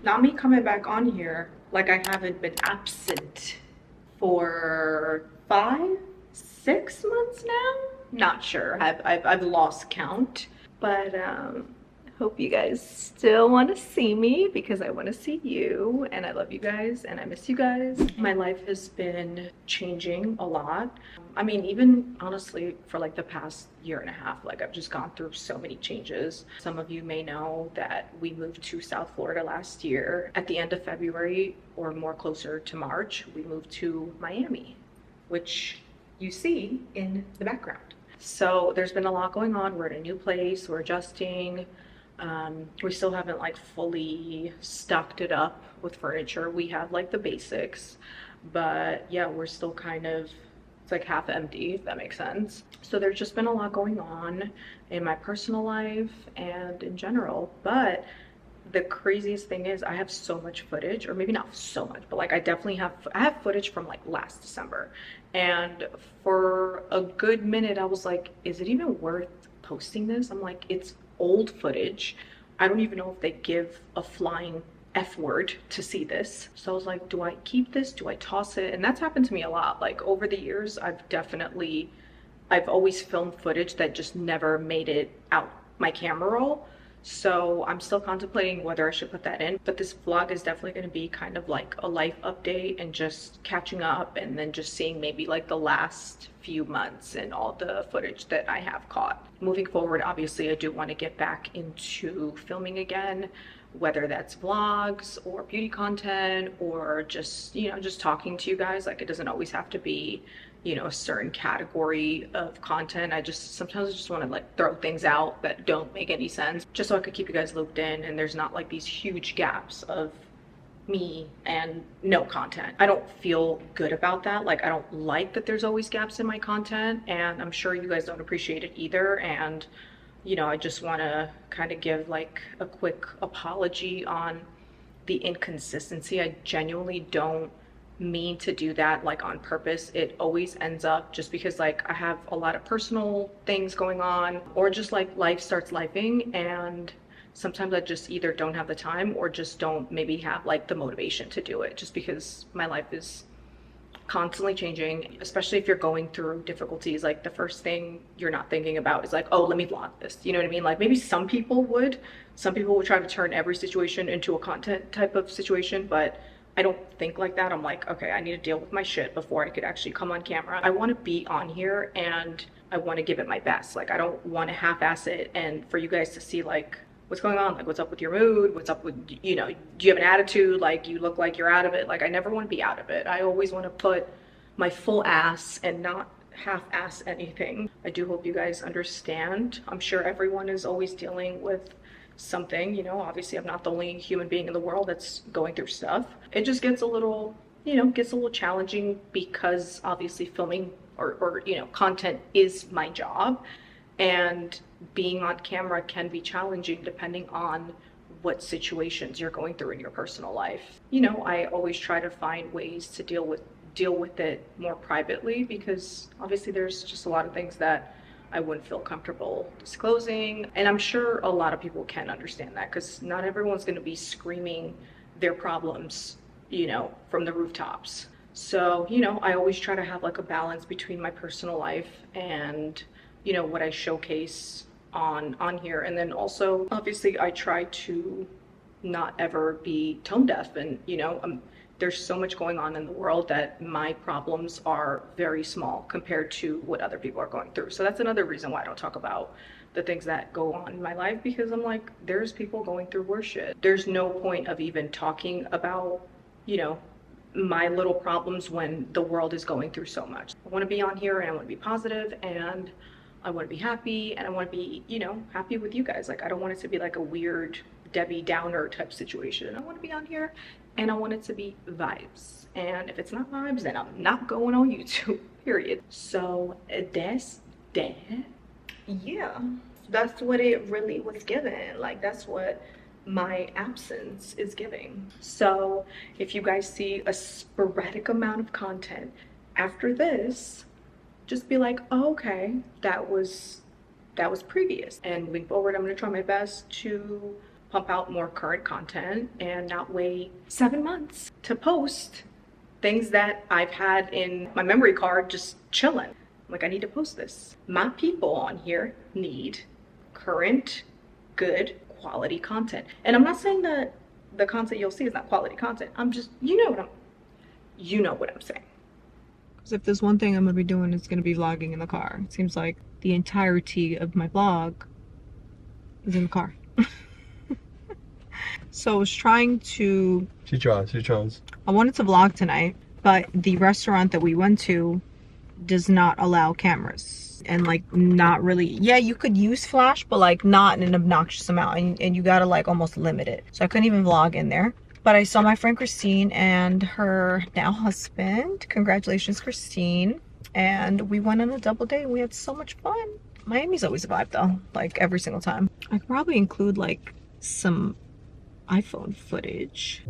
Not me coming back on here like I haven't been absent for 5, 6 months now. Not sure. I've lost count, but hope you guys still want to see me because I want to see you, and I love you guys and I miss you guys. My life has been changing a lot. I mean, even honestly, for like the past year and a half, like I've just gone through so many changes. Some of you may know that we moved to South Florida last year. At the end of February, or more closer to March, we moved to Miami, which you see in the background. So there's been a lot going on. We're in a new place, we're adjusting. We still haven't like fully stocked it up with furniture. We have like the basics, but yeah, we're still kind of, it's like half empty, if that makes sense. So there's just been a lot going on in my personal life and in general. But the craziest thing is I have so much footage, or maybe not so much, but like I have footage from like last December. And for a good minute I was like, is it even worth posting this? I'm like, it's old footage. I don't even know if they give a flying F word to see this. So I was like, do I keep this? Do I toss it? And that's happened to me a lot. Like over the years, I've always filmed footage that just never made it out my camera roll. So I'm still contemplating whether I should put that in, but this vlog is definitely going to be kind of like a life update and just catching up, and then just seeing maybe like the last few months and all the footage that I have caught. Moving forward, obviously I do want to get back into filming again, whether that's vlogs or beauty content or just, you know, just talking to you guys. Like it doesn't always have to be, you know, a certain category of content. Sometimes I just want to like throw things out that don't make any sense, just so I could keep you guys looped in and there's not like these huge gaps of me and no content. I don't feel good about that. Like I don't like that there's always gaps in my content, and I'm sure you guys don't appreciate it either. And you know, I just want to kind of give like a quick apology on the inconsistency. I genuinely don't mean to do that like on purpose. It always ends up just because like I have a lot of personal things going on, or just like life starts lifing, and sometimes I just either don't have the time or just don't maybe have like the motivation to do it, just because my life is constantly changing. Especially if you're going through difficulties, like the first thing you're not thinking about is like, oh, let me vlog this, you know what I mean? Like maybe some people would try to turn every situation into a content type of situation, but I don't think like that. I'm like, okay, I need to deal with my shit before I could actually come on camera. I want to be on here and I want to give it my best. Like I don't want to half-ass it and for you guys to see like what's going on, like what's up with your mood, what's up with, you know, do you have an attitude, like you look like you're out of it. Like I never want to be out of it. I always want to put my full ass and not half-ass anything. I do hope you guys understand. I'm sure everyone is always dealing with something, you know. Obviously I'm not the only human being in the world that's going through stuff. It just gets a little, you know, gets a little challenging because obviously filming or you know, content is my job, and being on camera can be challenging depending on what situations you're going through in your personal life. You know, I always try to find ways to deal with it more privately, because obviously there's just a lot of things that I wouldn't feel comfortable disclosing. And I'm sure a lot of people can understand that, because not everyone's going to be screaming their problems, you know, from the rooftops. So, you know, I always try to have like a balance between my personal life and, you know, what I showcase on here. And then also, obviously, I try to not ever be tone deaf. And, you know, there's so much going on in the world that my problems are very small compared to what other people are going through. So that's another reason why I don't talk about the things that go on in my life, because I'm like, there's people going through worse shit. There's no point of even talking about, you know, my little problems when the world is going through so much. I want to be on here and I want to be positive and I want to be happy and I want to be, you know, happy with you guys. Like I don't want it to be like a weird Debbie Downer type situation. I want to be on here and I want it to be vibes. And if it's not vibes, then I'm not going on YouTube, period. So that's that. Yeah, that's what it really was given. Like that's what my absence is giving. So if you guys see a sporadic amount of content after this, just be like, oh, okay, that was previous. And moving forward, I'm gonna try my best to pump out more current content and not wait 7 months to post things that I've had in my memory card just chilling. Like, I need to post this. My people on here need current, good, quality content. And I'm not saying that the content you'll see is not quality content. I'm just, you know what I'm saying. Because if there's one thing I'm going to be doing, it's going to be vlogging in the car. It seems like the entirety of my vlog is in the car. So I was trying to... She tries. I wanted to vlog tonight, but the restaurant that we went to does not allow cameras. And like, not really... Yeah, you could use flash, but like not in an obnoxious amount. And you gotta like almost limit it. So I couldn't even vlog in there. But I saw my friend Christine and her now husband. Congratulations, Christine. And we went on a double date. We had so much fun. Miami's always a vibe though, like every single time. I could probably include like some iPhone footage.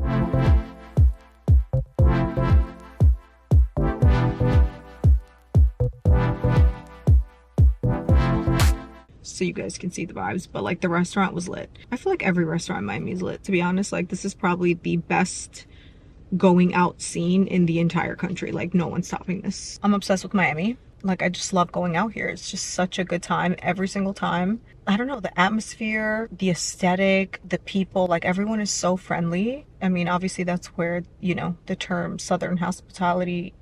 So you guys can see the vibes, but like the restaurant was lit. I feel like every restaurant in Miami is lit, to be honest. Like, this is probably the best going out scene in the entire country. Like, no one's topping this. I'm obsessed with Miami. Like, I just love going out here. It's just such a good time every single time. I don't know, the atmosphere, the aesthetic, the people, like everyone is so friendly. I mean, obviously that's where, you know, the term Southern hospitality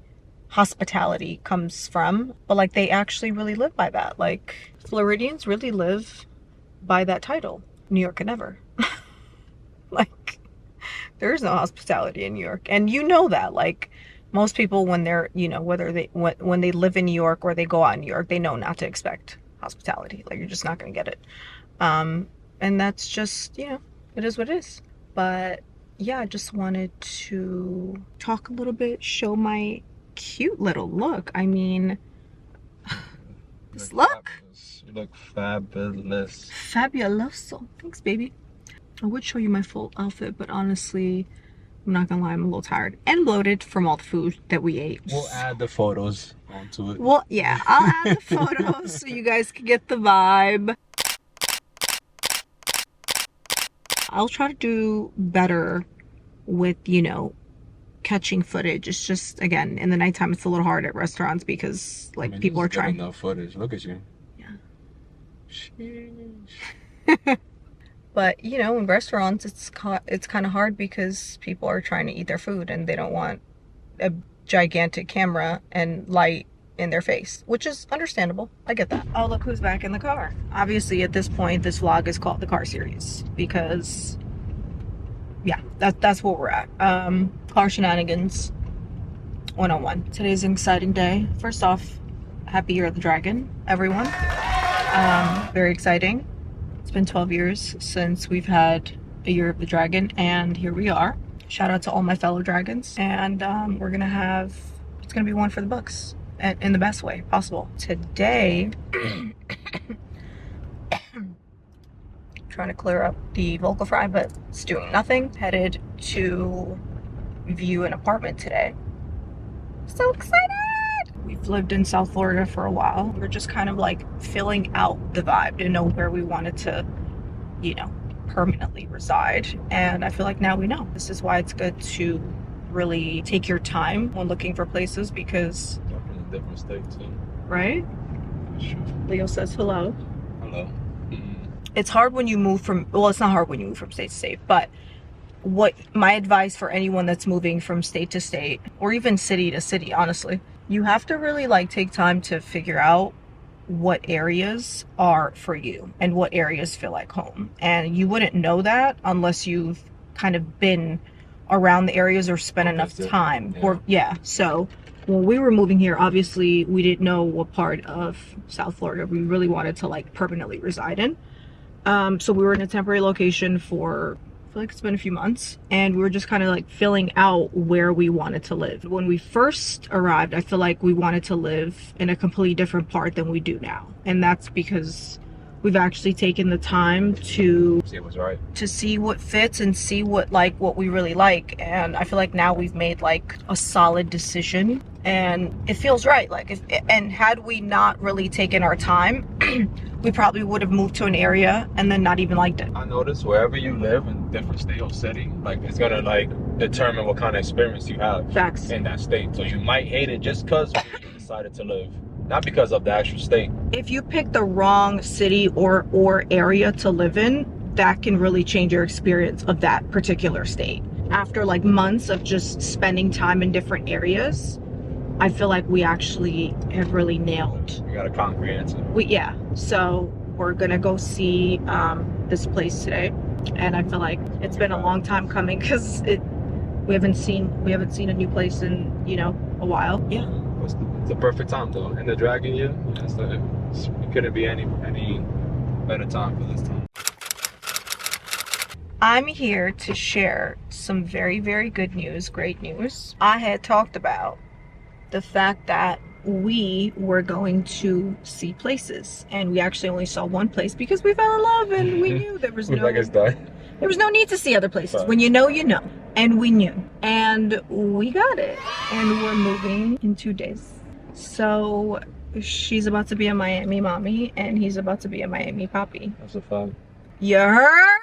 comes from, but like they actually really live by that. Like, Floridians really live by that title. New York could never. Like, there's no hospitality in New York, and you know that. Like, most people, when they're, you know, whether they when they live in New York or they go out in New York, they know not to expect hospitality. Like, you're just not gonna get it. And that's just, you know, it is what it is. But yeah, I just wanted to talk a little bit, show my cute little look. I mean, this look. You look fabulous. Fabuloso. Thanks, baby. I would show you my full outfit, but honestly, I'm not gonna lie, I'm a little tired and bloated from all the food that we ate. We'll add the photos onto it. Well, yeah, I'll add the photos so you guys can get the vibe. I'll try to do better with, you know, catching footage. It's just, again, in the nighttime it's a little hard at restaurants because like, I mean, people are trying. Enough footage. Look at you. Yeah. Sheesh. But you know, in restaurants it's kind of hard because people are trying to eat their food and they don't want a gigantic camera and light in their face, which is understandable. I get that. Oh, look who's back in the car. Obviously at this point this vlog is called the car series because yeah, that's what we're at. Car shenanigans 101. Today's an exciting day. First off, happy Year of the Dragon, everyone. Very exciting. It's been 12 years since we've had a Year of the Dragon, and here we are. Shout out to all my fellow dragons. And we're gonna have, it's gonna be one for the books, and in the best way possible. Today, trying to clear up the vocal fry, but it's doing nothing. Headed to view an apartment today. So excited! We've lived in South Florida for a while. We're just kind of like filling out the vibe to know where we wanted to, you know, permanently reside. And I feel like now we know. This is why it's good to really take your time when looking for places, because Definitely a different state too. right? Sure. Leo says hello. Hello. It's hard when you move from, well, it's not hard when you move from state to state, but what my advice for anyone that's moving from state to state, or even city to city, honestly, you have to really like take time to figure out what areas are for you and what areas feel like home. And you wouldn't know that unless you've kind of been around the areas or spent enough time. Yeah. Or yeah, so when we were moving here, obviously we didn't know what part of South Florida we really wanted to like permanently reside in. So we were in a temporary location for, I feel like it's been a few months, and we were just kind of like filling out where we wanted to live. When we first arrived, I feel like we wanted to live in a completely different part than we do now, and that's because we've actually taken the time to See what's right. see what fits and see what we really like. And I feel like now we've made like a solid decision and it feels right. Like and had we not really taken our time, we probably would have moved to an area and then not even liked it. I noticed wherever you live in different state or city, like it's gonna like determine what kind of experience you have Facts. in that state. So you might hate it just because you decided to live, not because of the actual state. If you pick the wrong city or area to live in, that can really change your experience of that particular state. After like months of just spending time in different areas, I feel like we actually have really nailed. You got a concrete answer. Yeah. So we're gonna go see this place today, and I feel like it's been a long time coming because we haven't seen a new place in a while. Yeah. It's the perfect time though. In the dragon year, it couldn't be any better time for this time. I'm here to share some very, very good news, great news. I had talked about the fact that we were going to see places, and we actually only saw one place because we fell in love and we knew there was Like it's done. there was no need to see other places. Right. When you know, and we knew, and we got it, and we're moving in 2 days. So she's about to be a Miami mommy and he's about to be a Miami papi. That's a fact. You heard?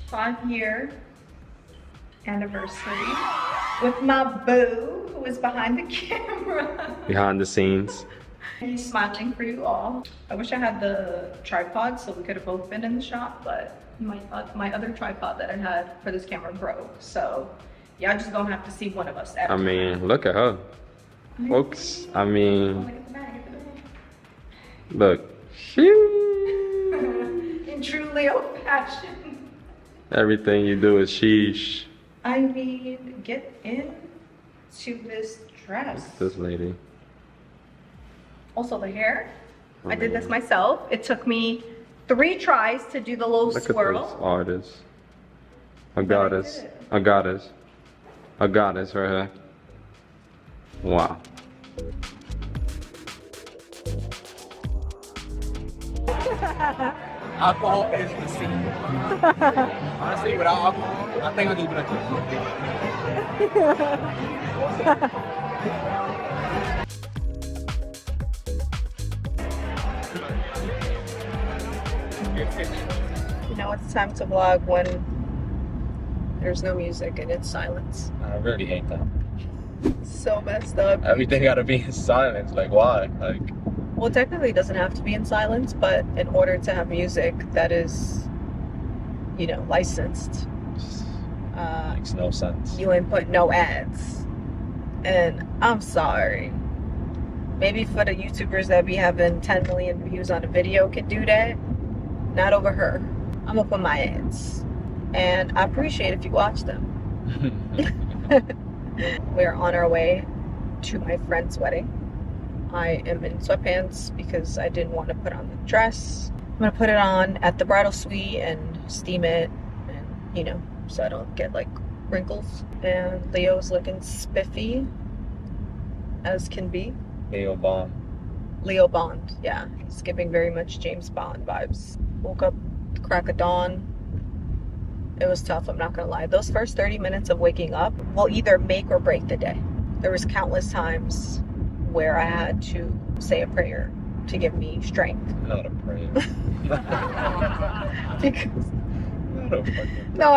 Five-year anniversary with my boo, who is behind the camera. Behind the scenes. He's smiling for you all. I wish I had the tripod so we could have both been in the shot, but my other tripod that I had for this camera broke. So y'all just gonna have to see one of us. I mean, look at her. Folks, I mean, look. In true Leo fashion. Everything you do is sheesh. I mean, get into this dress. This lady. Also the hair. I did this myself. It took me 3 tries to do the little swirl. Look at this artist. A goddess. A goddess. A goddess right here. Wow. Alcohol is the secret. Honestly, without alcohol, I think I'll do better. You know, it's time to vlog when there's no music and it's silence. I really hate that. So messed up. Everything gotta be in silence. Like, why? Like, Well, technically it doesn't have to be in silence, but in order to have music that is, you know, licensed, Makes no sense. you input no ads. And I'm sorry. Maybe for the YouTubers that be having 10 million views on a video can do that. Not over her. I'm gonna put my ads. And I appreciate if you watch them. We're on our way to my friend's wedding. I am in sweatpants because I didn't want to put on the dress. I'm gonna put it on at the bridal suite and steam it, and you know, so I don't get like wrinkles. And Leo's looking spiffy as can be. Leo Bond. Leo Bond, yeah, he's giving very much James Bond vibes. Woke up the crack of dawn. It was tough, I'm not gonna lie. Those first 30 minutes of waking up will either make or break the day. There was countless times where I had to say a prayer to give me strength. Not a prayer. Because Not a fucking no,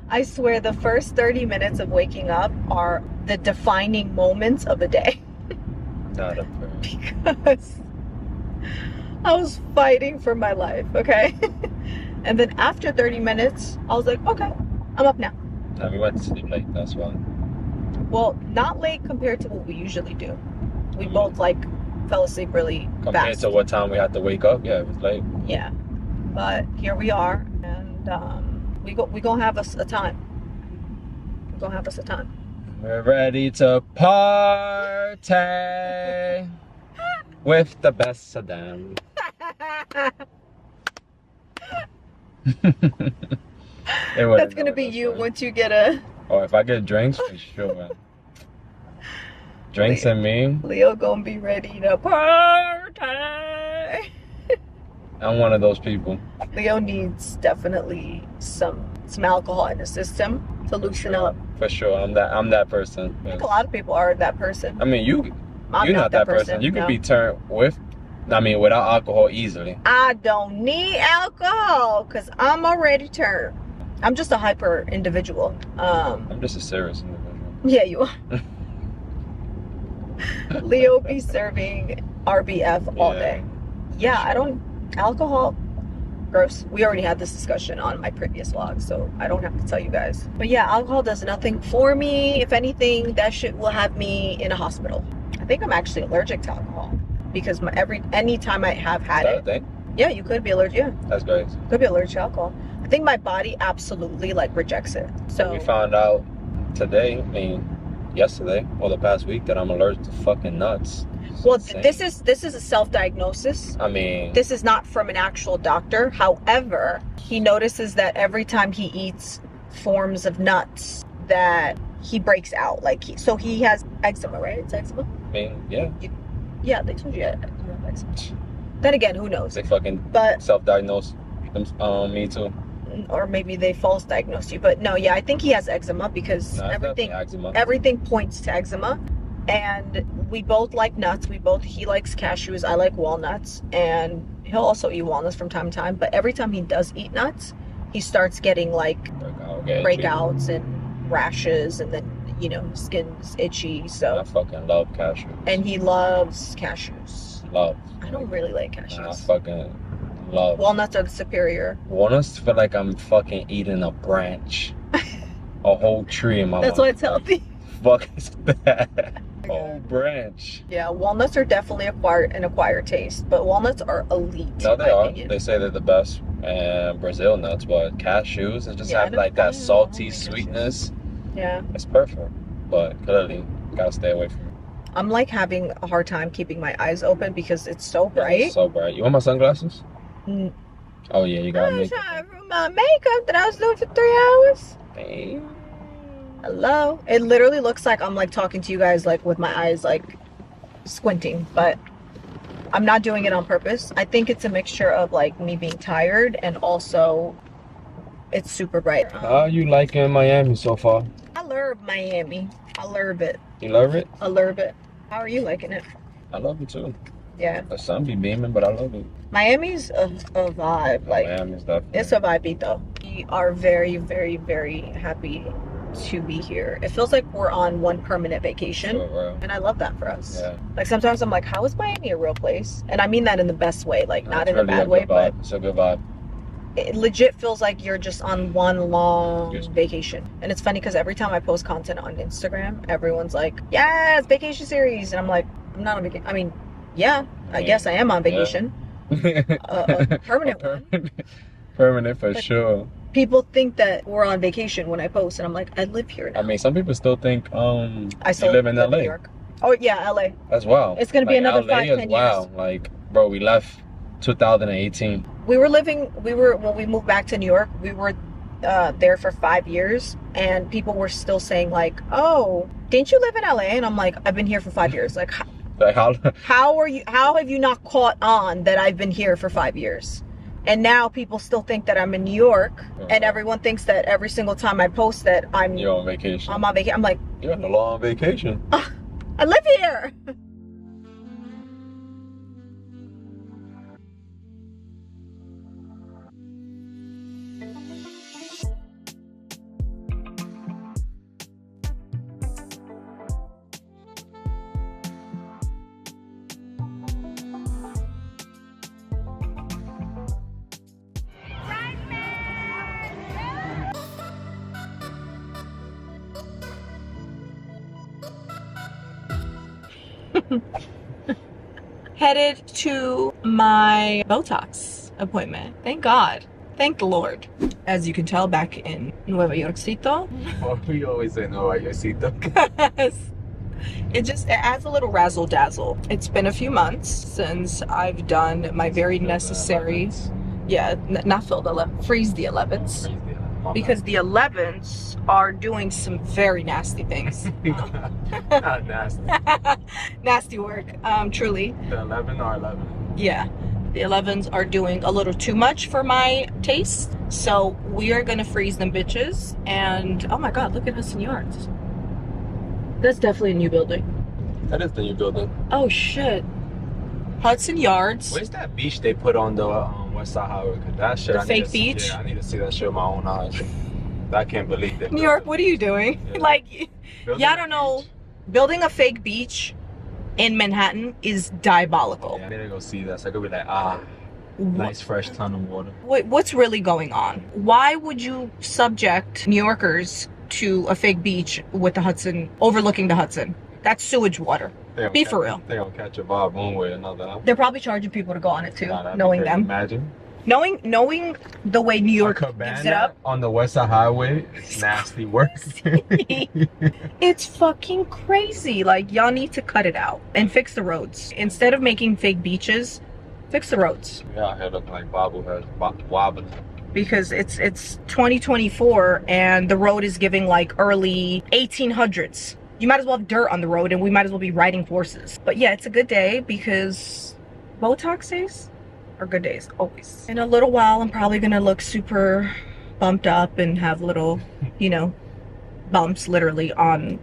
I swear the first 30 minutes of waking up are the defining moments of the day. Not a prayer. Because I was fighting for my life, okay? And then after 30 minutes, I was like, okay, I'm up now. No, we went to sleep late, that's why. Well, not late compared to what we usually do. We both like fell asleep really Compared fast. to what time we had to wake up, yeah, it was late. Yeah, but here we are, and we gonna have us a time. We're gonna have us a time. We're ready to party with the best of them. That's gonna be you once you get a Oh, if I get drinks, for sure. Drinks and me, Leo gonna be ready to party. I'm one of those people. Leo needs definitely some alcohol in the system to loosen up. For sure, I'm that person. I think a lot of people are that person. I mean, you're not that person. You could no. be turned without alcohol easily. I don't need alcohol because I'm already turned. I'm just a hyper individual. I'm just a serious individual. Yeah, you are. Leo be serving RBF all day. Yeah, I don't. Alcohol, gross. We already had this discussion on my previous vlog, so I don't have to tell you guys. But yeah, alcohol does nothing for me. If anything, that shit will have me in a hospital. I think I'm actually allergic to alcohol because anytime I have had Is that it. a thing? Yeah, you could be allergic. Yeah, That's great. could be allergic to alcohol. I think my body absolutely like rejects it. So We found out today, yesterday, or the past week, that I'm allergic to fucking nuts. It's well, insane. this is a self-diagnosis. I mean, This is not from an actual doctor. However, he notices that every time he eats forms of nuts, that he breaks out. So he has eczema, right? It's eczema. yeah, Yeah, they told you you have eczema. Then again, who knows? they fucking But self-diagnosed me too. or maybe they false diagnosed you. But no, yeah, I think he has eczema because No, it's everything definitely eczema. everything points to eczema. And we both like nuts. He likes cashews, I like walnuts, and he'll also eat walnuts from time to time. But every time he does eat nuts, he starts getting like breakouts and rashes, and then skin's itchy. So I fucking love cashews. and he loves cashews. Love. I don't really like I cashews. fucking love. Walnuts are the superior. Walnuts feel like I'm fucking eating a branch, a whole tree in my That's mouth. why it's healthy. Fuck is that? Whole branch. Yeah, walnuts are definitely an acquired taste, but walnuts are elite. No, in they my are. opinion. They say they're the best. And Brazil nuts, but cashews, it just Yeah, have I like don't that salty like cashews. sweetness. Yeah. It's perfect. But clearly, gotta stay away from it. I'm like having a hard time keeping my eyes open because it's so Yeah, bright. it's so bright. You want my sunglasses? Mm. Oh yeah, you got I me. was trying to ruin my makeup that I was doing for 3 hours. Damn. Hello. It literally looks like I'm like talking to you guys like with my eyes like squinting, but I'm not doing it on purpose. I think it's a mixture of like me being tired and also it's super bright. How are you liking Miami so far? I love Miami. I love it. You love it? I love it. How are you liking it? I love it too. Yeah. The sun be beaming, but I love it. Miami's a vibe. Like Miami's definitely. it's a vibe though. We are very, very, very happy to be here. It feels like we're on one permanent vacation. Sure, And I love that for us. yeah. Like sometimes I'm like, how is Miami a real place? And I mean that in the best way, like not It's in a really bad way, good but vibe. It's a good vibe. it legit feels like you're just on one long Yes. vacation. And it's funny because every time I post content on Instagram, everyone's like, yes, vacation series. And I'm like, I'm not on vacation. I mean, yeah, I guess I am on vacation. A permanent one. Permanent for But sure. People think that we're on vacation when I post, and I'm like, I live here now. I mean, some people still think I still you live in New LA. York. Oh yeah, LA. That's wild. It's gonna be another LA 5-10 is wild. years. Like, bro, we left 2018. When we moved back to New York, we were there for 5 years, and people were still saying like, oh, didn't you live in LA? And I'm like, I've been here for 5 years. Like, Like how have you not caught on that I've been here for 5 years? And now people still think that I'm in New York, and everyone thinks that every single time I post that you're on vacation. I'm on vacation. I'm like, You're on a long vacation. I live here. Headed to my Botox appointment. Thank God. Thank the Lord. As you can tell, back in Nueva Yorkcito. Well, we always say Nueva Yorkcito. It adds a little razzle dazzle. It's been a few months since I've done my very necessary, not fill the 11, freeze the 11s. Because the 11s are doing some very nasty things. Not nasty. Nasty work, truly. The 11 or 11? Yeah, the 11s are doing a little too much for my taste. So we are gonna freeze them bitches. And oh my God, look at Hudson Yards. That's definitely a new building. That is the new building. Oh shit. Hudson Yards. Where's that beach they put on the West Side Highway? 'Cause that shit, The I need fake to see- beach? Yeah, I need to see that shit with my own eyes. I can't believe that. New York, what are you doing? Yeah. Like, Building yeah, I a don't know. beach. Building a fake beach in Manhattan is diabolical. Yeah, I need to go see that. So I could be like, nice fresh ton of water. What's really going on? Why would you subject New Yorkers to a fake beach with the Hudson, overlooking the Hudson? That's sewage water. Be for real. They gonna catch a vibe one way or another. Huh? They're probably charging people to go on it too, Nah, that'd be knowing crazy. them. Imagine. Knowing the way New York A gives cabana it up. on the West Side Highway. It's nasty work. It's fucking crazy. Like, y'all need to cut it out and fix the roads. Instead of making fake beaches, fix the roads. We out here looking like bobbleheads, wobbling. Because it's 2024 and the road is giving like early 1800s. You might as well have dirt on the road and we might as well be riding horses. But yeah, it's a good day because Botox days are good days, always. In a little while, I'm probably gonna look super bumped up and have little, bumps literally on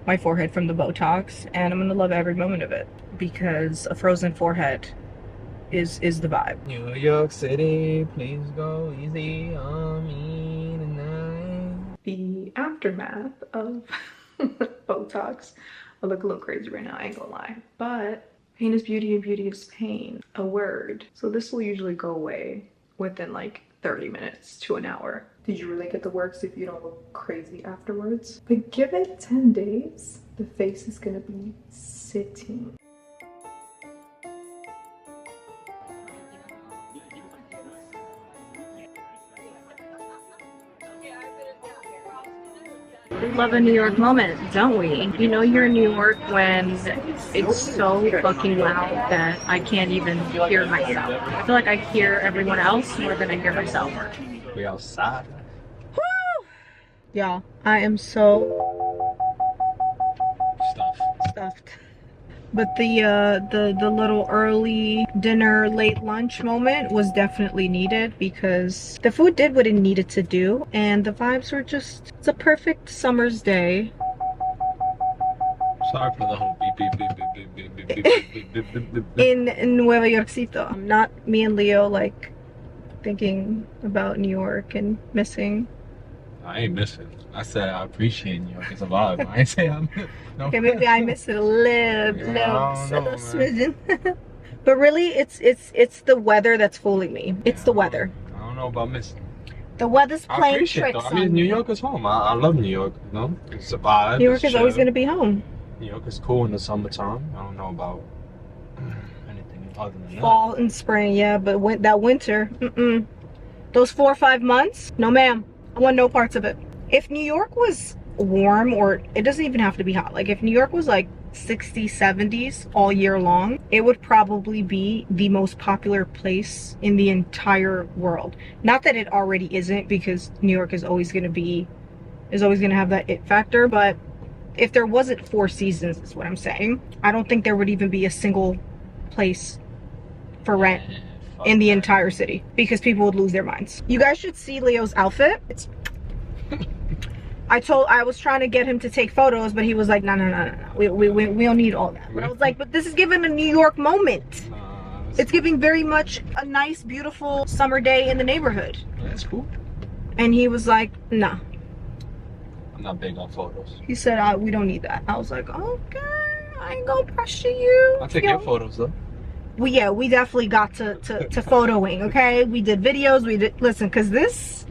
my forehead from the Botox. And I'm gonna love every moment of it because a frozen forehead is the vibe. New York City, please go easy on me tonight. The aftermath of Botox. I look a little crazy right now, I ain't gonna lie. But pain is beauty and beauty is pain. A word. So this will usually go away within like 30 minutes to an hour. Did you really get the works if you don't look crazy afterwards? But give it 10 days, the face is gonna be sitting. We love a New York moment, don't we? You know you're in New York when it's so fucking loud that I can't even hear myself. I feel like I hear everyone else more than I hear myself. We outside. Woo! Yeah, I am so stuffed. But the little early dinner, late lunch moment was definitely needed because the food did what it needed to do and the vibes were just, it's a perfect summer's day. Sorry for the whole beep beep beep beep beep beep beep beep beep beep beep. In Nueva Yorkcito. Not me and Leo like thinking about New York and missing I ain't missing. I said I appreciate New York. It's a vibe. I ain't say I'm. No. Okay, maybe I missed it a little, Yeah, I don't know, smidgen. But really, it's the weather that's fooling me. It's the weather. I don't know about missing. The weather's I playing appreciate it, tricks though. I mean, on New me. York is home. I love New York. You know, it's a vibe. New York it's is always chill. gonna be home. New York is cool in the summertime. I don't know about anything other than that. Fall and spring, yeah, but that winter, those 4 or 5 months, no ma'am. I want no parts of it. If New York was warm, or it doesn't even have to be hot, like if New York was like 60s, 70s all year long, it would probably be the most popular place in the entire world. Not that it already isn't, because New York is always going to have that it factor, but if there wasn't 4 seasons, is what I'm saying, I don't think there would even be a single place for rent in the entire city, because people would lose their minds. You guys should see Leo's outfit. I was trying to get him to take photos, but he was like, no. We don't need all that. But I was like, but this is giving a New York moment. It's giving very much a nice, beautiful summer day in the neighborhood. That's cool. And he was like, nah. I'm not big on photos. He said, we don't need that. I was like, okay, I ain't gonna pressure you. I'll take your photos though. We definitely got to photoing, okay? We did videos, listen, because this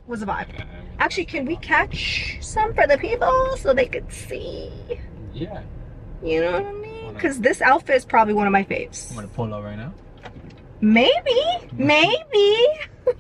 was a vibe. Actually, can we catch some for the people so they could see? Yeah. You know what I mean? Because this outfit is probably one of my faves. I'm gonna pull up right now. Maybe.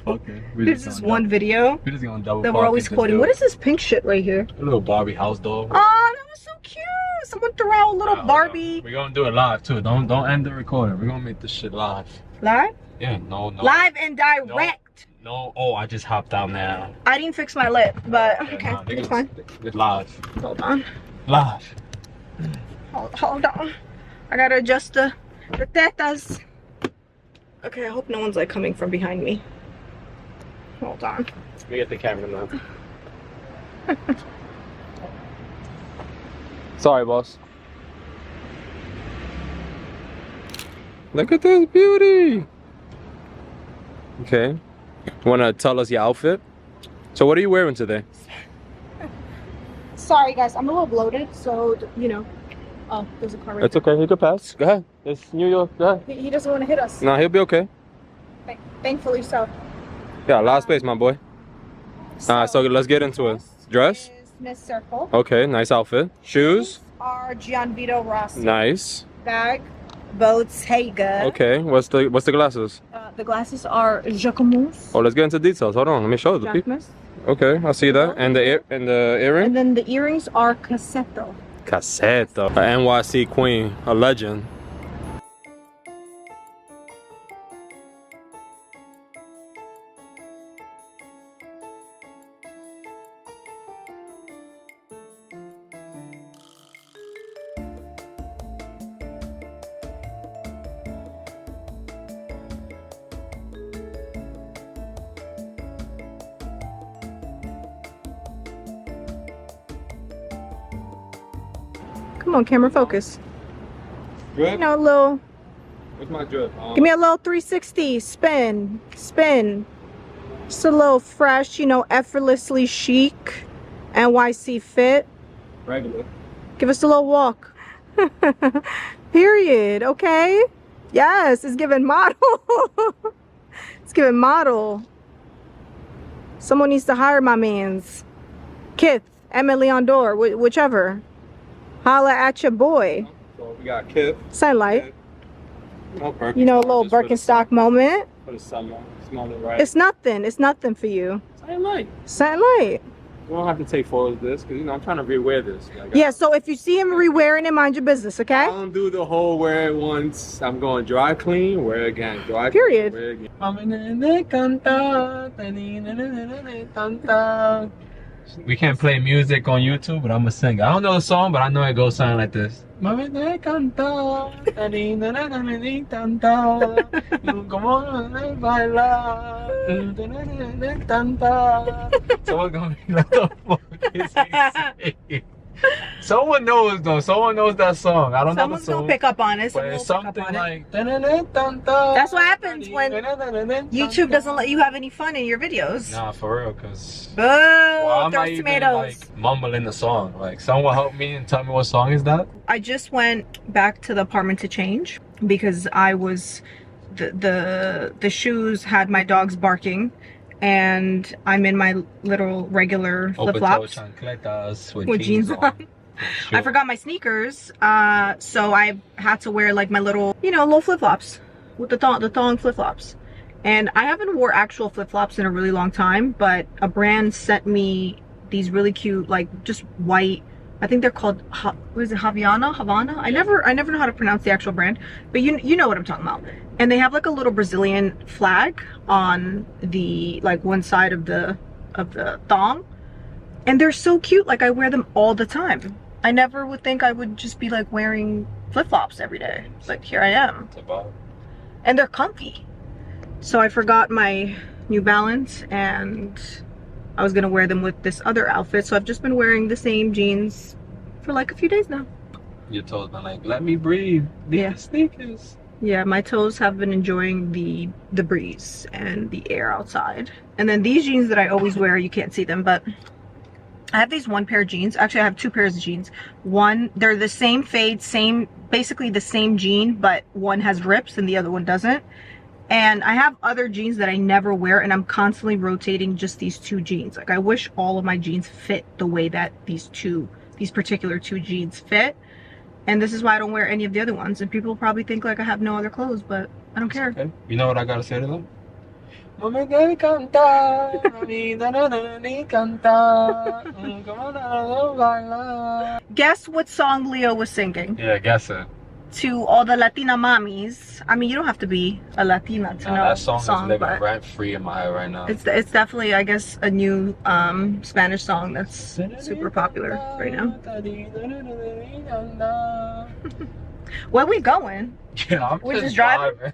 Okay. There's this one video We're just gonna double that we're always quoting. What is this pink shit right here? A little Barbie house doll. Oh, that was so cute. Someone threw out a little Barbie. We're gonna do it live too. Don't end the recording. We're gonna make this shit live. Live? Yeah, no. Live and direct. No, oh, I just hopped out now. I didn't fix my lip, but okay, Nah, it's fine. It's live. Hold on. Live. Hold on. I gotta adjust the tetas. Okay, I hope no one's like coming from behind me. Hold on. Let me get the camera now. Sorry, boss. Look at this beauty. Okay. Wanna tell us your outfit? So what are you wearing today? Sorry guys, I'm a little bloated, so you know. Oh, there's a car right It's okay, he could pass. Go ahead. It's New York. Go ahead. He doesn't want to hit us. Nah, he'll be okay. Thankfully so. Yeah, last space, my boy. So let's get into it. Dress? Is Miss Circle. Okay, nice outfit. Shoes? Are Gianvito Rossi. Nice. Bag. Bottega. Okay, what's the glasses? The glasses are Jacquemus. Oh, let's get into details. Hold on, let me show the people. Jacquemus. Okay, I see that. And the earring? And then the earrings are Cassetto. Cassetto. A NYC queen, a legend. Come on, camera focus. Drip? You know, a little. What's my drip? Give me a little 360 spin. Just a little fresh, you know, effortlessly chic, NYC fit. Regular. Give us a little walk. Period. Okay. Yes, it's giving model. It's giving model. Someone needs to hire my mans. Kith, Emmett Leondor, whichever. Holla at your boy. So we got Kith. Sunlight. No Birkenstock, You know, a little just for the- Birkenstock moment. For the summer. Smell it right. It's nothing. It's nothing for you. Sunlight. Sunlight. We don't have to take photos of this because, you know, I'm trying to rewear this. Like, Yeah, so if you see him re-wearing it, mind your business, I okay? don't do the whole wear it once. I'm going dry clean, wear again. Dry Period. clean, wear again. We can't play music on YouTube, but I'm gonna sing. I don't know the song, but I know it goes something like this. So we're gonna be like, the fuck is he saying? Someone knows though. Someone knows that song. I don't know the Someone's song. gonna pick up on it. But it's something like. That's what happens when YouTube doesn't let you have any fun in your videos. Nah, for real, cause. Boo! Why am I Throw even tomatoes. like mumbling the song? Like, someone help me and tell me what song is that? I just went back to the apartment to change because I was the shoes had my dogs barking, and I'm in my little regular flip-flops with jeans on. I forgot my sneakers, so I had to wear like my little, you know, little flip-flops with the thong flip-flops. And I haven't wore actual flip-flops in a really long time, but a brand sent me these really cute, like just white, I think they're called, what is it, Havana? I never know how to pronounce the actual brand, but you know what I'm talking about. And they have like a little Brazilian flag on the, like one side of the thong. And they're so cute, like I wear them all the time. I never would think I would just be like wearing flip-flops every day. But here I am. And they're comfy. So I forgot my New Balance and I was gonna wear them with this other outfit. So I've just been wearing the same jeans for like a few days now. Your toes been like, let me breathe. These sneakers. Yeah, my toes have been enjoying the breeze and the air outside. And then these jeans that I always wear, you can't see them, but I have these one pair of jeans. Actually, I have two pairs of jeans. One, they're the same fade, basically the same jean, but one has rips and the other one doesn't. And I have other jeans that I never wear, and I'm constantly rotating just these two jeans. Like I wish all of my jeans fit the way that these particular two jeans fit. And this is why I don't wear any of the other ones. And people probably think like I have no other clothes, but I don't care. Okay. You know what I gotta say to them? Guess what song Leo was singing? Yeah, guess it. To all the Latina mommies. I mean, you don't have to be a Latina to know that song is living but rent free in my head right now. It's definitely, I guess, a new Spanish song that's super popular right now. Where we going? Yeah, We're just driving.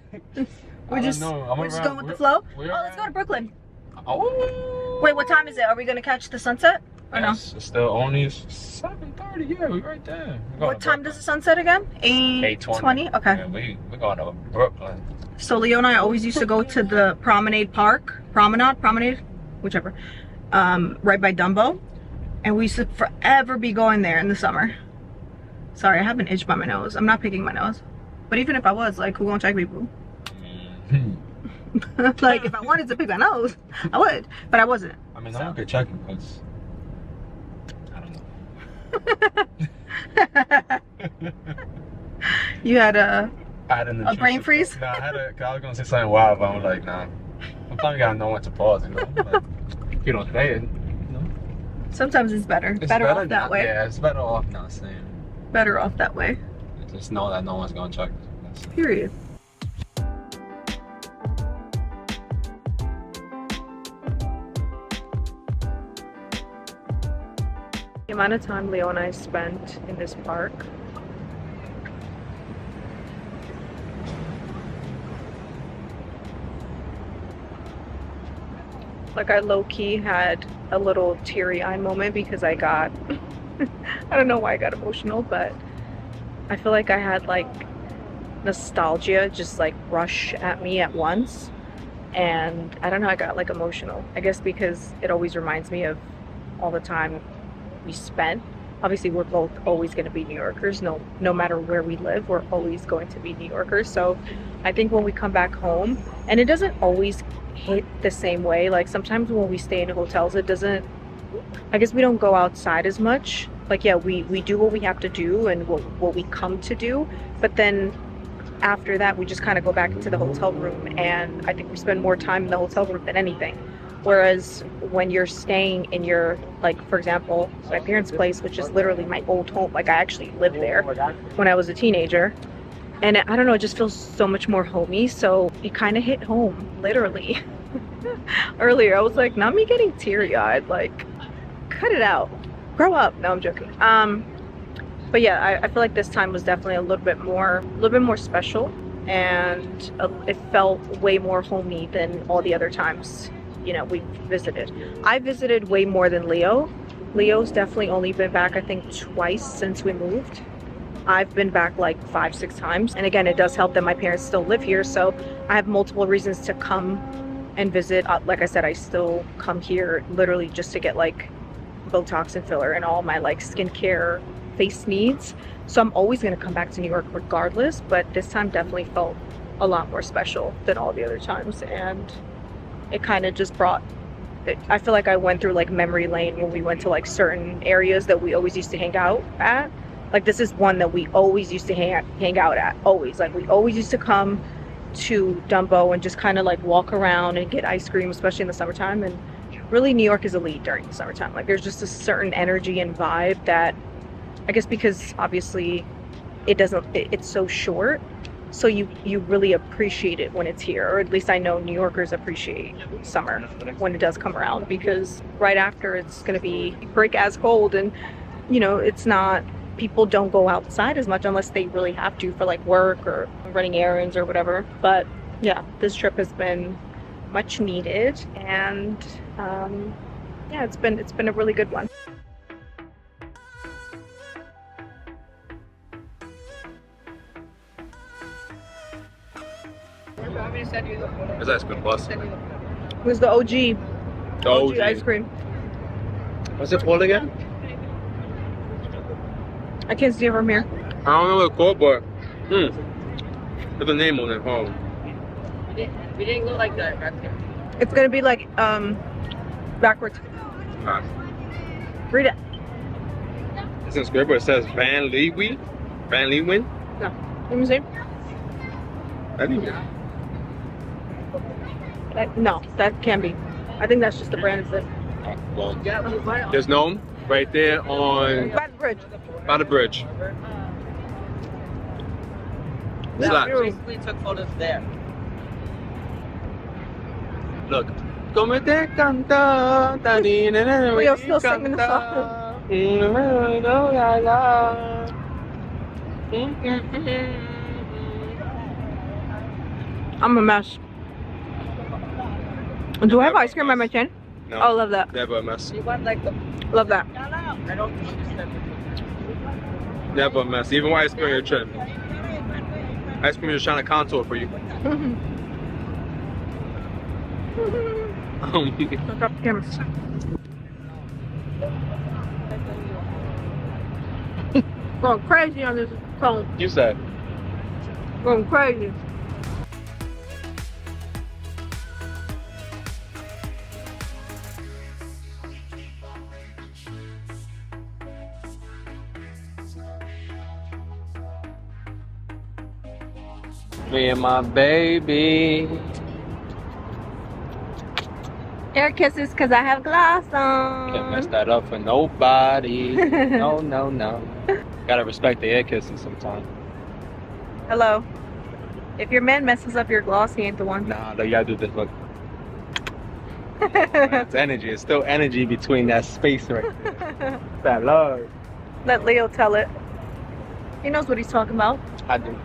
We're just going with the flow. Oh, let's go to Brooklyn. Oh. Wait, what time is it? Are we gonna catch the sunset or no? It's still only 7:30. Yeah, we right there. What time does the sunset again? 8:20. Okay. Yeah, we're going to Brooklyn. So Leo and I always used to go to the Promenade, whichever, right by Dumbo, and we used to forever be going there in the summer. Sorry, I have an itch by my nose. I'm not picking my nose, but even if I was, like, who gonna check me, boo? Like, if I wanted to pick my nose, I would, but I wasn't. I mean, no one could check me because I don't know. You had a brain intrusive freeze? Nah, I was gonna say something wild, but I'm like, nah. Sometimes you gotta know when to pause, you know? Like, if you don't say it, you know? Sometimes it's better. Better off that way. Yeah, it's better off not saying. Better off that way. Just know that no one's gonna check. Period. The amount of time Leo and I spent in this park. Like, I low-key had a little teary-eyed moment because I got I don't know why I got emotional, but I feel like I had like nostalgia just like rush at me at once, and I don't know, I got like emotional. I guess because it always reminds me of all the time we spent. Obviously we're both always going to be New Yorkers, no matter where we live, we're always going to be New Yorkers. So I think when we come back home, and it doesn't always hit the same way, like sometimes when we stay in hotels, it doesn't, I guess we don't go outside as much. Like, yeah, we do what we have to do and what we come to do, but then after that we just kind of go back into the hotel room, and I think we spend more time in the hotel room than anything. Whereas when you're staying in your, like, for example, my parents' place, which is literally my old home, like I actually lived there when I was a teenager, and I don't know, it just feels so much more homey. So it kind of hit home, literally. Earlier I was like, not me getting teary-eyed, like, cut it out, grow up. No, I'm joking. But yeah, I feel like this time was definitely a little bit more special, and it felt way more homey than all the other times, you know, we visited. I visited way more than Leo, Leo's definitely only been back, I think, twice since we moved. I've been back like 5-6 times. And again, it does help that my parents still live here, so I have multiple reasons to come and visit. Like I said, I still come here literally just to get like Botox and filler and all my like skincare face needs. So I'm always gonna come back to New York regardless, but this time definitely felt a lot more special than all the other times. And it kind of just brought, I feel like I went through like memory lane when we went to like certain areas that we always used to hang out at. Like this is one that we always used to hang out at, always. Like we always used to come to Dumbo and just kind of like walk around and get ice cream, especially in the summertime. And really New York is elite during the summertime. Like there's just a certain energy and vibe that, I guess because obviously it's so short, so you really appreciate it when it's here, or at least I know New Yorkers appreciate summer when it does come around, because right after it's gonna be brick as cold, and you know, it's not, people don't go outside as much unless they really have to for like work or running errands or whatever. But yeah, this trip has been much needed, and yeah, it's been a really good one. It's ice cream plus. It was the OG ice cream. What's it called again? I can't see it from here. I don't know what it's called, but there's a name on it. Oh. We didn't go like that. It's gonna be like backwards. Read it. It's in script, but it says Van Leeuwen. Van Leeuwen. No. Let me see. I think No, that can't be. I think that's just the brand. well, there's Nome right there on By the bridge. by the bridge. Slaps. We took photos there. Look. Como te canta, We're still singing the song. I'm a mess. Do I have ice cream on my chin? No. Oh, love that. Never a mess. You want like the. Love that. I don't understand. Never a mess. Even with ice cream on your chin. Ice cream is trying to contour for you. Look up the camera. Going crazy on this phone. You said. Going crazy. Me and my baby. Air kisses because I have gloss on. Can't mess that up for nobody. No, no, no. Gotta respect the air kisses sometimes. Hello. If your man messes up your gloss, he ain't the one. Nah, you gotta do this. Look. It's energy. It's still energy between that space right there. That love. Let Leo tell it. He knows what he's talking about. I do.